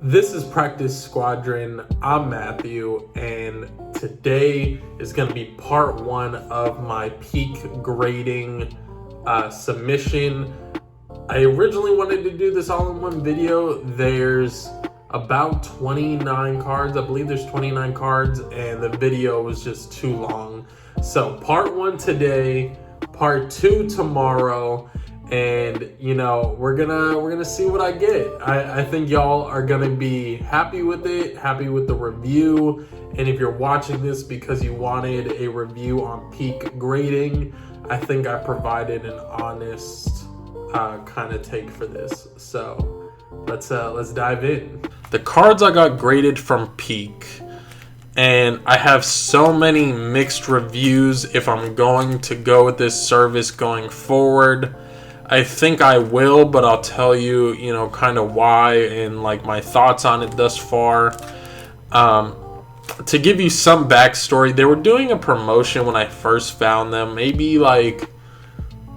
This is Practice Squadron. I'm Matthew, and today is going to be part one of my peak grading submission. I originally wanted to do this all in one video. There's about 29 cards. I believe there's 29 cards, and the video was just too long. So part one today, part two tomorrow. And we're gonna see what I get. I think y'all are gonna be happy with it, happy with the review. And if you're watching this because you wanted a review on peak grading, I think I provided an honest kind of take for this. So let's dive in. The cards I got graded from peak, and I have so many mixed reviews if I'm going to go with this service going forward. I think I will, but I'll tell you, kind of why and like my thoughts on it thus far. To give you some backstory, they were doing a promotion when I first found them, maybe like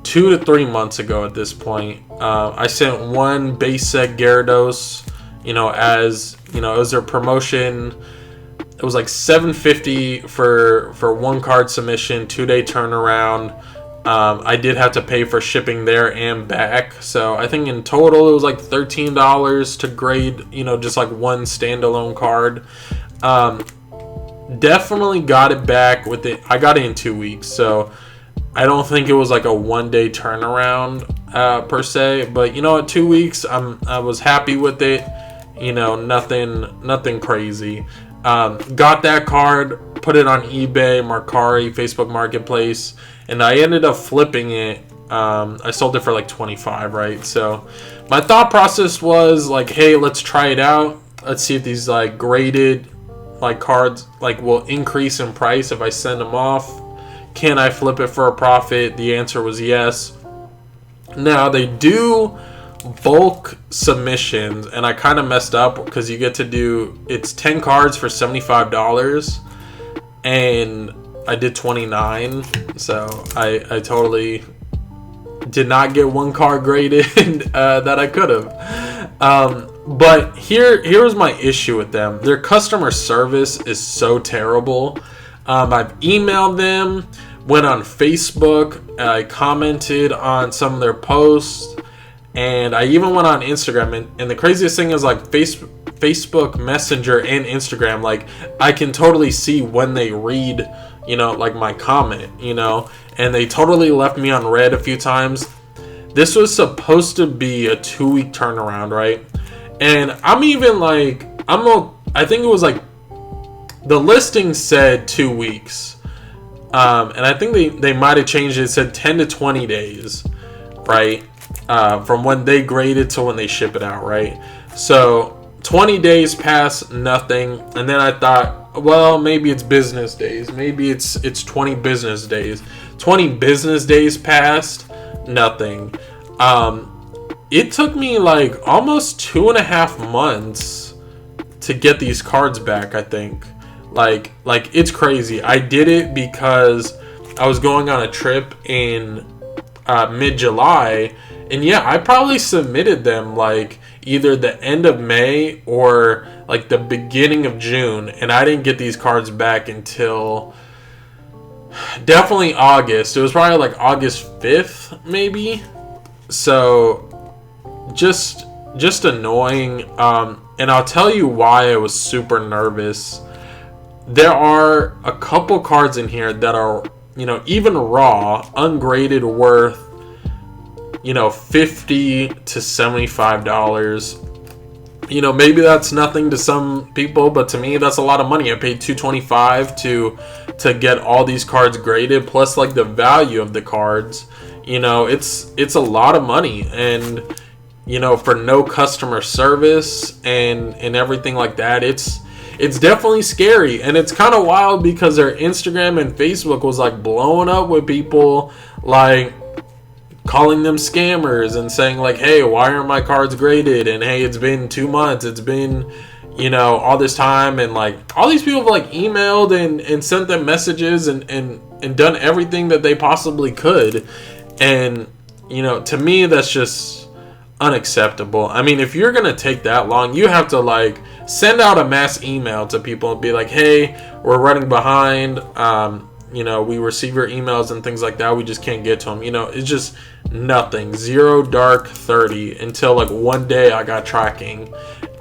2 to 3 months ago at this point. I sent one base set Gyarados, as, it was their promotion. It was like $750 for one card submission, 2-day turnaround. I did have to pay for shipping there and back. So I think in total it was like $13 to grade, just like one standalone card. Definitely got it back with it. I got it in 2 weeks. So I don't think it was like a 1-day turnaround per se. But 2 weeks, I was happy with it. Nothing crazy. Got that card, put it on eBay, Mercari, Facebook Marketplace. And I ended up flipping it. I sold it for like $25, right? So my thought process was like, hey, let's try it out. Let's see if these like graded like cards like will increase in price if I send them off. Can I flip it for a profit? The answer was yes. Now they do bulk submissions, and I kind of messed up because you get to do, it's 10 cards for $75, and I did 29, so I totally did not get one card graded that I could have. But here's my issue with them. Their customer service is so terrible. I've emailed them, went on Facebook, I commented on some of their posts, and I even went on Instagram. And the craziest thing is like Facebook Messenger and Instagram, like I can totally see when they read like my comment, and they totally left me on red a few times. This was supposed to be a 2-week turnaround, right? And I'm even like, I think it was like, the listing said 2 weeks. And I think they might have changed it. It said 10 to 20 days, right? From when they grade it to when they ship it out, right? So 20 days passed, nothing. And then I thought, well, maybe it's business days. Maybe it's 20 business days. 20 business days passed, nothing. It took me like almost 2.5 months to get these cards back, I think. Like it's crazy. I did it because I was going on a trip in mid-July. And yeah, I probably submitted them like either the end of May or like the beginning of June, and I didn't get these cards back until definitely August. It was probably like August 5th maybe. So just annoying. And I'll tell you why I was super nervous. There are a couple cards in here that are, even raw, ungraded, worth $50 to $75. Maybe that's nothing to some people, but to me that's a lot of money. I paid $225 to get all these cards graded, plus like the value of the cards. It's a lot of money, and for no customer service and everything like that, it's definitely scary. And it's kind of wild because their Instagram and Facebook was like blowing up with people like calling them scammers and saying like, hey, why aren't my cards graded? And hey, it's been 2 months. It's been, all this time. And like all these people have like emailed and sent them messages and done everything that they possibly could. And, to me, that's just unacceptable. I mean, if you're gonna take that long, you have to like send out a mass email to people and be like, hey, we're running behind, you know, we receive your emails and things like that, we just can't get to them. You know, it's just nothing. Zero dark 30 until like one day I got tracking,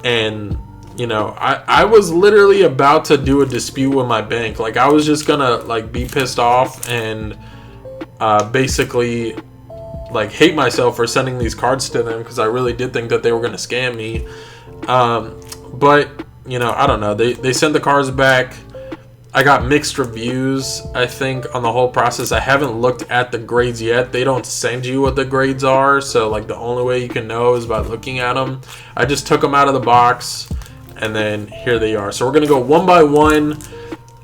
and you know, I was literally about to do a dispute with my bank. Like, I was just gonna like be pissed off and basically like hate myself for sending these cards to them, because I really did think that they were gonna scam me. But you know, I don't know, they sent the cards back. I got mixed reviews, I think, on the whole process. I haven't looked at the grades yet. They don't send you what the grades are, so like the only way you can know is by looking at them. I just took them out of the box, and then here they are. So we're gonna go one by one.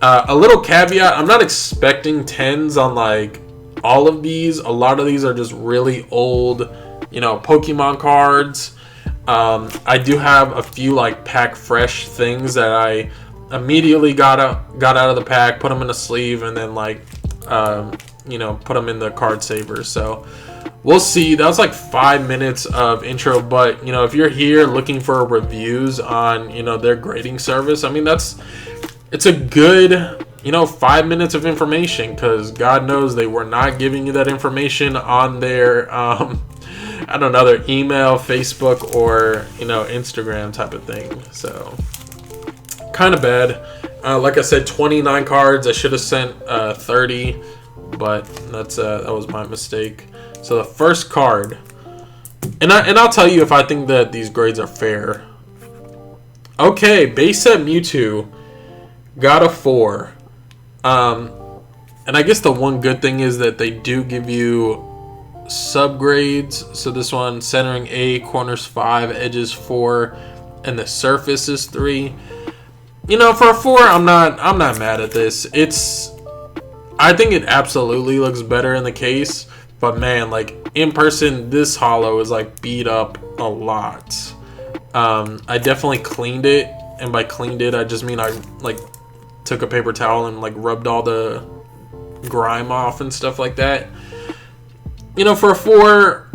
A little caveat, I'm not expecting 10s on like all of these. A lot of these are just really old, you know, Pokemon cards. I do have a few like pack fresh things that I immediately got out of the pack, put them in a sleeve, and then like you know, put them in the card saver. So we'll see. That was like 5 minutes of intro, but you know, if you're here looking for reviews on, you know, their grading service, I mean, it's a good, you know, 5 minutes of information, because God knows they were not giving you that information on their I don't know, their email, Facebook, or you know, Instagram type of thing. So kind of bad. Like I said, 29 cards. I should have sent 30, but that was my mistake. So the first card, and I'll tell you if I think that these grades are fair. Okay, base set Mewtwo got a 4. And I guess the one good thing is that they do give you subgrades. So this one, centering A, corners 5, edges 4, and the surface is 3. You know, for a 4, I'm not mad at this. I think it absolutely looks better in the case, but man, like in person, this holo is like beat up a lot. I definitely cleaned it, and by cleaned it, I just mean I like took a paper towel and like rubbed all the grime off and stuff like that. You know, for a 4,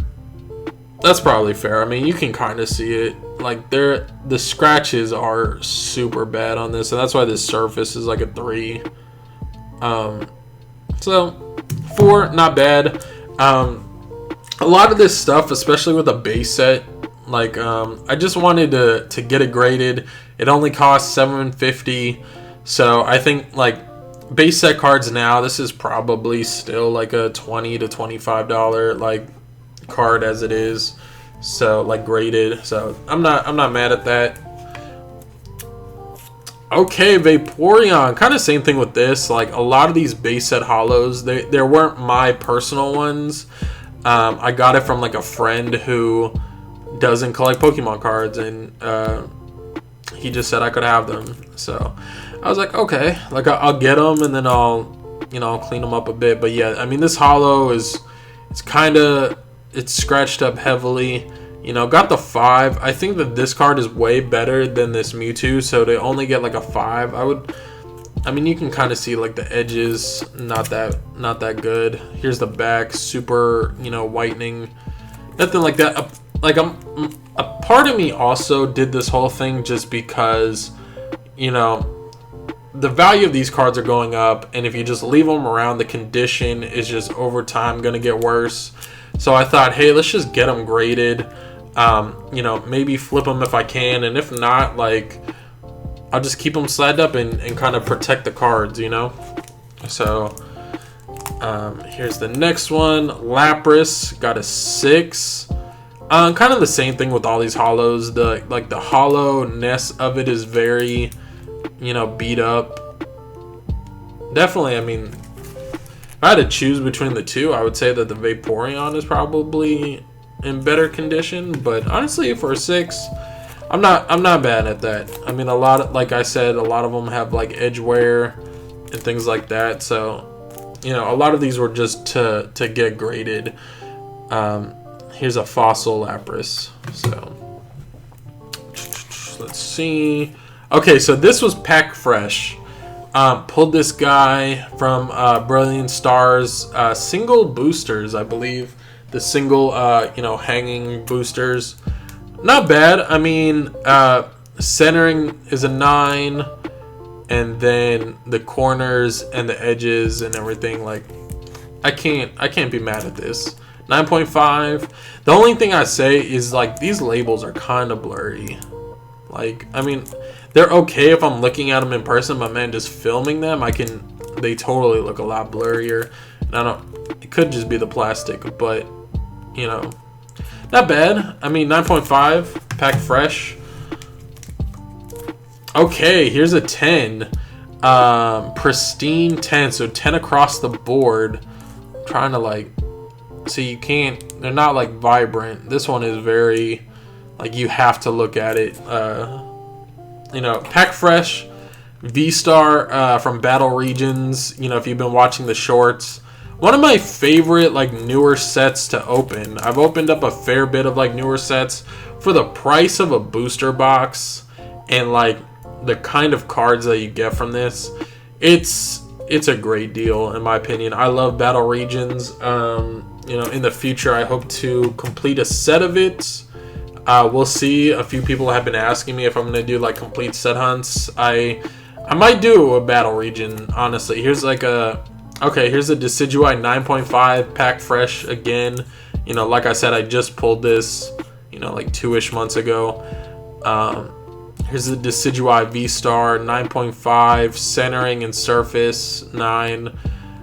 that's probably fair. I mean, you can kind of see it. Like, the scratches are super bad on this, and that's why this surface is like a 3. So 4, not bad. A lot of this stuff, especially with a base set, like I just wanted to get it graded. It only costs $7.50, so I think like base set cards now, this is probably still like a $20 to $25 like card as it is. So like graded, so I'm not mad at that. Okay, Vaporeon, kind of same thing with this. Like a lot of these base set holos, they weren't my personal ones. I got it from like a friend who doesn't collect Pokemon cards, and he just said I could have them. So I was like, okay, like I'll get them, and then I'll clean them up a bit. But yeah, I mean, this holo it's scratched up heavily. You know, got the 5. I think that this card is way better than this Mewtwo, so to only get like a 5, I mean, you can kind of see like the edges, not that good. Here's the back, super, you know, whitening, nothing like that. Like a part of me also did this whole thing just because, you know, the value of these cards are going up, and if you just leave them around, the condition is just over time going to get worse. So I thought, hey, let's just get them graded. You know, maybe flip them if I can, and if not, like, I'll just keep them slabbed up and kind of protect the cards, you know. So here's the next one. Lapras got a 6. Kind of the same thing with all these holos. The hollowness of it is very, you know, beat up. Definitely, I mean, if I had to choose between the two, I would say that the Vaporeon is probably in better condition. But honestly, for a 6, I'm not bad at that. I mean, like I said, a lot of them have like edge wear and things like that. So, you know, a lot of these were just to get graded. Here's a fossil Lapras. So let's see. Okay, so this was pack fresh. Pulled this guy from Brilliant Stars, single boosters, I believe. the single hanging boosters. Not bad. I mean, centering is a 9, and then the corners and the edges and everything, like, I can't be mad at this. 9.5. The only thing I say is, like, these labels are kind of blurry. Like, I mean, they're okay if I'm looking at them in person, but man, just filming them, they totally look a lot blurrier. And it could just be the plastic, but, you know, not bad. I mean, 9.5, packed fresh. Okay, here's a 10. Pristine 10, so 10 across the board. I'm trying to, like, so you can't, they're not, like, vibrant. This one is very, like, you have to look at it. You know, pack fresh, V-Star from Battle Regions. You know, if you've been watching the shorts, one of my favorite, like, newer sets to open. I've opened up a fair bit of, like, newer sets for the price of a booster box, and, like, the kind of cards that you get from this. It's a great deal, in my opinion. I love Battle Regions. You know, in the future, I hope to complete a set of it. We'll see. A few people have been asking me if I'm going to do, like, complete set hunts. I might do a Battle Region, honestly. Here's, like, here's a Decidueye 9.5 packed fresh again. You know, like I said, I just pulled this, you know, like 2-ish months ago. Here's a Decidueye V-Star 9.5, centering and surface 9.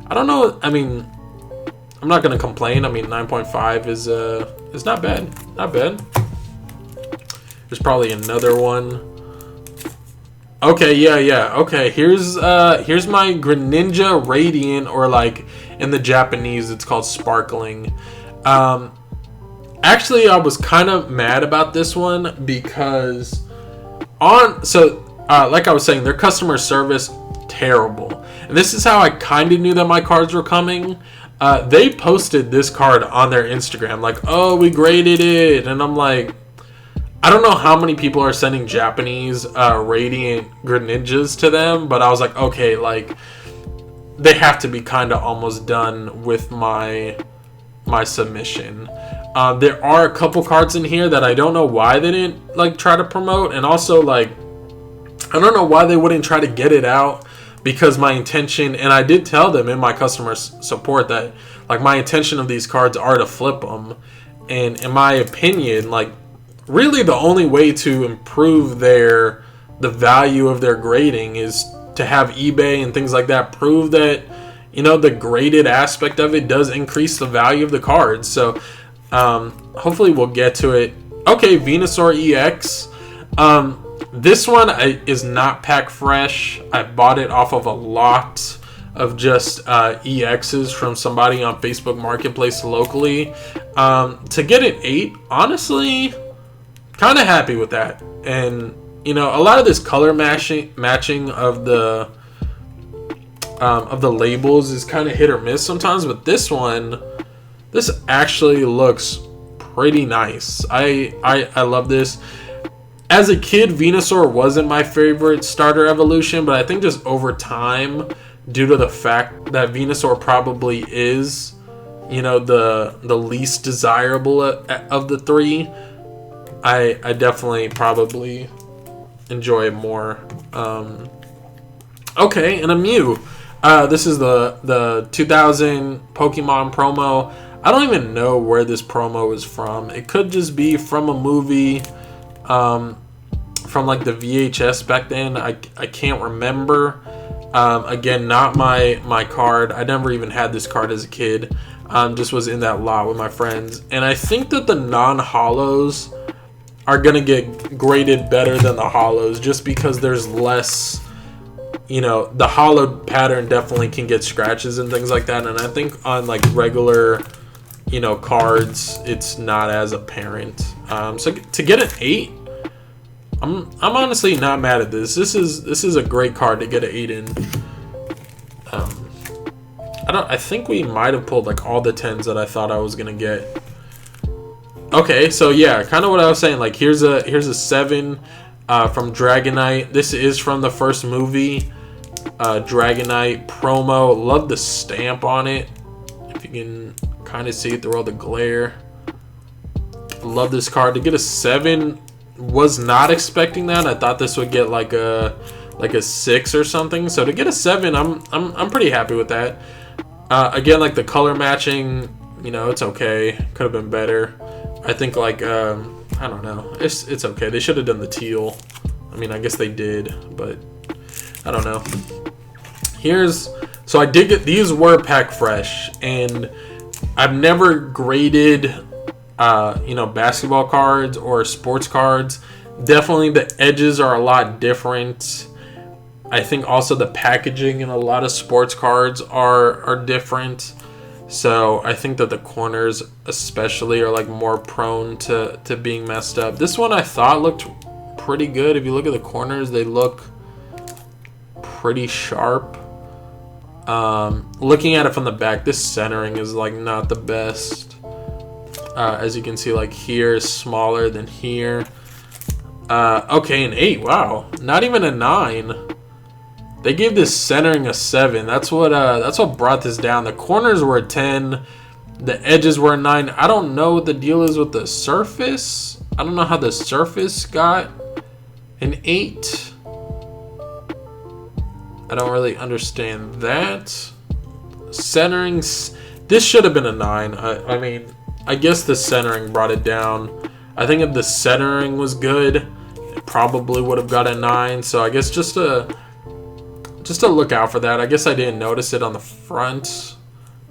I don't know. I mean, I'm not gonna complain. I mean, 9.5 is not bad. Not bad. There's probably another one. Okay, yeah. Okay, here's my Greninja Radiant, or, like, in the Japanese it's called Sparkling. Actually, I was kind of mad about this one because like I was saying, their customer service terrible. And this is how I kind of knew that my cards were coming. They posted this card on their Instagram, like, oh, we graded it, and I'm like, I don't know how many people are sending Japanese Radiant Greninjas to them, but I was like, okay, like, they have to be kind of almost done with my submission. There are a couple cards in here that I don't know why they didn't, like, try to promote, and also, like, I don't know why they wouldn't try to get it out, because my intention, and I did tell them in my customer support that, like, my intention of these cards are to flip them, and in my opinion, like, really the only way to improve the value of their grading is to have eBay and things like that prove that, you know, the graded aspect of it does increase the value of the cards. So hopefully we'll get to it. Okay, Venusaur EX. This one is not pack fresh. I bought it off of a lot of just EXs from somebody on Facebook Marketplace locally. To get an 8, honestly, kind of happy with that. And, you know, a lot of this color matching of the labels is kind of hit or miss sometimes, but this actually looks pretty nice. I love this. As a kid, Venusaur wasn't my favorite starter evolution, but I think just over time, due to the fact that Venusaur probably is, you know, the least desirable of the 3, I definitely probably enjoy it more. Okay, and a Mew. This is the 2000 Pokemon promo. I don't even know where this promo is from. It could just be from a movie, from, like, the VHS back then. I can't remember. Again, not my card. I never even had this card as a kid. Just was in that lot with my friends. And I think that the non-holos are going to get graded better than the holos, just because there's less, you know, the holo pattern definitely can get scratches and things like that. And I think on, like, regular, you know, cards, it's not as apparent. So to get an 8, I'm honestly not mad at this. This is a great card to get an 8 in. I think we might have pulled, like, all the 10s that I thought I was gonna get. Okay, so yeah, kind of what I was saying. Like, here's a 7 from Dragonite. This is from the first movie, Dragonite promo. Love the stamp on it. If you can kind of see it through all the glare. Love this card. To get a 7, was not expecting that. I thought this would get like a 6 or something. So to get a 7, I'm pretty happy with that. Again, like the color matching, you know, it's okay. Could have been better. I think like I don't know. It's okay. They should have done the teal. I mean, I guess they did, but I don't know. So I did get, these were pack fresh, and I've never graded you know, basketball cards or sports cards. Definitely the edges are a lot different. I think also the packaging in a lot of sports cards are different. So I think that the corners especially are like more prone to being messed up. This one I thought looked pretty good. If you look at the corners, they look pretty sharp. Looking at it from the back, this centering is like not the best. As you can see, like here is smaller than here. Okay, an 8. Wow, not even a 9. They gave this centering a 7. That's what brought this down. The corners were a 10. The edges were a 9. I don't know what the deal is with the surface. I don't know how the surface got an 8. I don't really understand that. Centerings, this should have been a 9. I mean, I guess the centering brought it down. I think if the centering was good, it probably would have got a 9. So I guess just to look out for that. I guess I didn't notice it on the front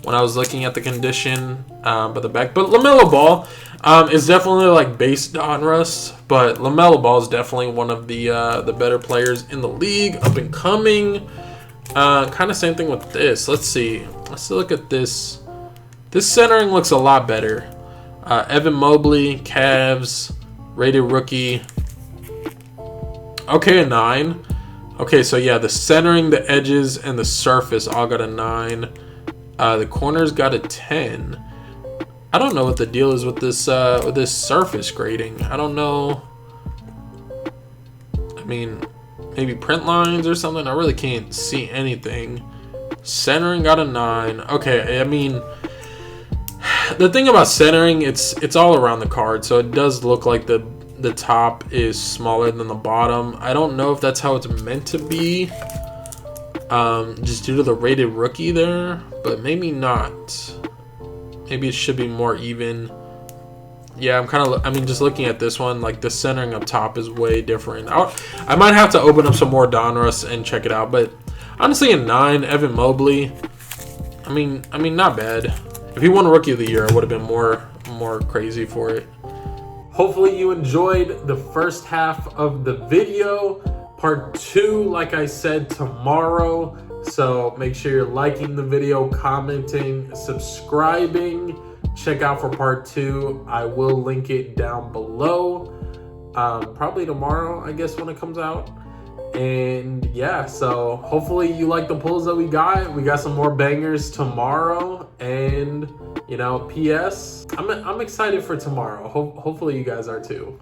when I was looking at the condition, but the back. But LaMelo Ball is definitely like base Donruss, but LaMelo Ball is definitely one of the better players in the league, up and coming. Kind of same thing with this. Let's see. Let's look at this. This centering looks a lot better. Evan Mobley, Cavs, rated rookie. Okay, a 9. Okay, so yeah, the centering, the edges, and the surface all got a 9. The corners got a 10. I don't know what the deal is with this surface grading. I don't know. I mean, maybe print lines or something. I really can't see anything. Centering got a 9. Okay, I mean, the thing about centering, it's all around the card, so it does look like the top is smaller than the bottom. I don't know if that's how it's meant to be, just due to the rated rookie there, but maybe not. Maybe it should be more even. Yeah, I mean, just looking at this one, like the centering up top is way different. I might have to open up some more Donruss and check it out, but honestly, a 9, Evan Mobley. I mean, not bad. If he won Rookie of the Year, I would have been more crazy for it. Hopefully you enjoyed the first half of the video. Part 2, like I said, tomorrow. So make sure you're liking the video, commenting, subscribing. Check out for part 2. I will link it down below. Probably tomorrow, I guess, when it comes out. And yeah, so hopefully you like the pulls that we got. We got some more bangers tomorrow. And, you know, PS, I'm excited for tomorrow. Hopefully you guys are too.